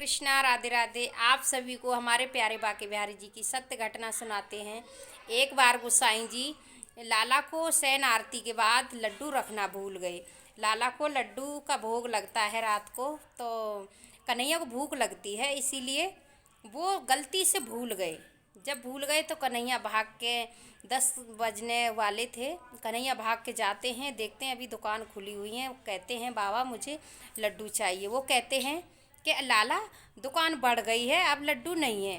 कृष्णा, राधे राधे। आप सभी को हमारे प्यारे बाके बिहारी जी की सत्य घटना सुनाते हैं। एक बार गोसाई जी लाला को शयन आरती के बाद लड्डू रखना भूल गए। लाला को लड्डू का भोग लगता है रात को, तो कन्हैया को भूख लगती है, इसीलिए वो गलती से भूल गए। जब भूल गए तो कन्हैया भाग के 10 बजने वाले थे। कन्हैया भाग के जाते हैं, देखते हैं अभी दुकान खुली हुई है। कहते हैं बाबा मुझे लड्डू चाहिए। वो कहते हैं कि लाला दुकान बढ़ गई है, अब लड्डू नहीं है।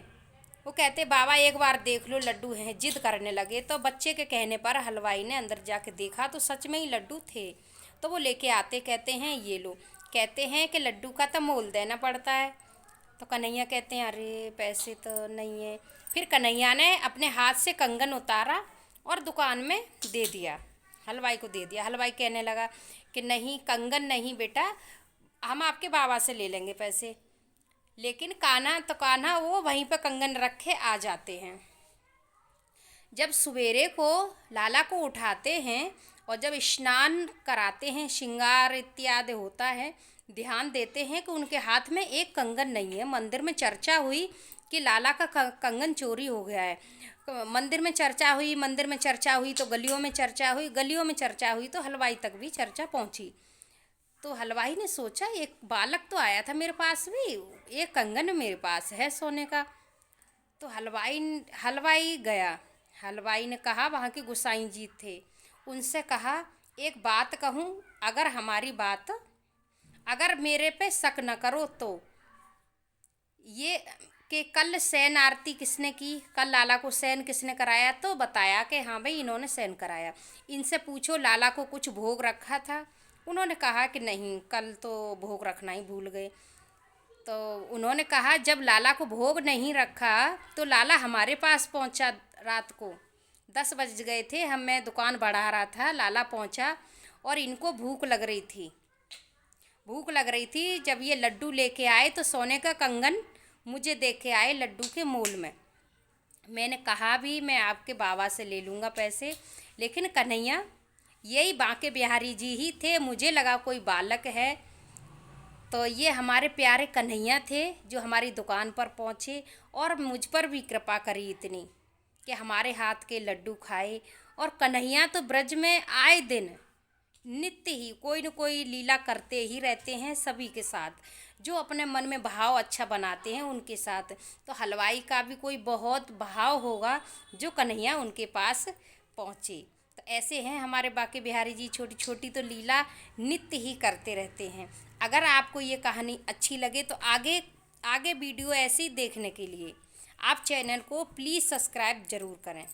वो कहते बाबा एक बार देख लो लड्डू हैं। जिद करने लगे तो बच्चे के कहने पर हलवाई ने अंदर जाके देखा तो सच में ही लड्डू थे। तो वो लेके आते, कहते हैं ये लो। कहते हैं कि लड्डू का तो मोल देना पड़ता है। तो कन्हैया कहते हैं अरे पैसे तो नहीं है। फिर कन्हैया ने अपने हाथ से कंगन उतारा और दुकान में दे दिया, हलवाई को दे दिया। हलवाई कहने लगा कि नहीं कंगन नहीं बेटा, हम आपके बाबा से ले लेंगे पैसे। लेकिन कान्हा वो वहीं पर कंगन रखे आ जाते हैं। जब सवेरे को लाला को उठाते हैं और जब स्नान कराते हैं, श्रृंगार इत्यादि होता है, ध्यान देते हैं कि उनके हाथ में एक कंगन नहीं है। मंदिर में चर्चा हुई कि लाला का कंगन चोरी हो गया है। मंदिर में चर्चा हुई तो गलियों में चर्चा हुई, गलियों में चर्चा हुई तो हलवाई तक भी चर्चा पहुंची। तो हलवाई ने सोचा एक बालक तो आया था मेरे पास भी, एक कंगन मेरे पास है सोने का। तो हलवाई गया। हलवाई ने कहा, वहाँ के गोसाई जी थे, उनसे कहा एक बात कहूँ, अगर मेरे पे शक न करो तो ये कि कल शयन आरती किसने की, कल लाला को शयन किसने कराया। तो बताया कि हाँ भाई इन्होंने शयन कराया। इनसे पूछो लाला को कुछ भोग रखा था। उन्होंने कहा कि नहीं, कल तो भोग रखना ही भूल गए। तो उन्होंने कहा जब लाला को भोग नहीं रखा तो लाला हमारे पास पहुंचा। रात को 10 बज गए थे, मैं दुकान बढ़ा रहा था, लाला पहुंचा और इनको भूख लग रही थी। जब ये लड्डू लेके आए तो सोने का कंगन मुझे दे के आए लड्डू के मोल में। मैंने कहा भी मैं आपके बाबा से ले लूँगा पैसे, लेकिन कन्हैया यही बाके बिहारी जी ही थे। मुझे लगा कोई बालक है, तो ये हमारे प्यारे कन्हैया थे जो हमारी दुकान पर पहुँचे और मुझ पर भी कृपा करी इतनी कि हमारे हाथ के लड्डू खाए। और कन्हैया तो ब्रज में आए दिन नित्य ही कोई न कोई लीला करते ही रहते हैं सभी के साथ, जो अपने मन में भाव अच्छा बनाते हैं उनके साथ। तो हलवाई का भी कोई बहुत भाव होगा जो कन्हैया उनके पास पहुँचे। तो ऐसे हैं हमारे बाके बिहारी जी, छोटी छोटी तो लीला नित्य ही करते रहते हैं। अगर आपको ये कहानी अच्छी लगे तो आगे वीडियो ऐसे ही देखने के लिए आप चैनल को प्लीज़ सब्सक्राइब ज़रूर करें।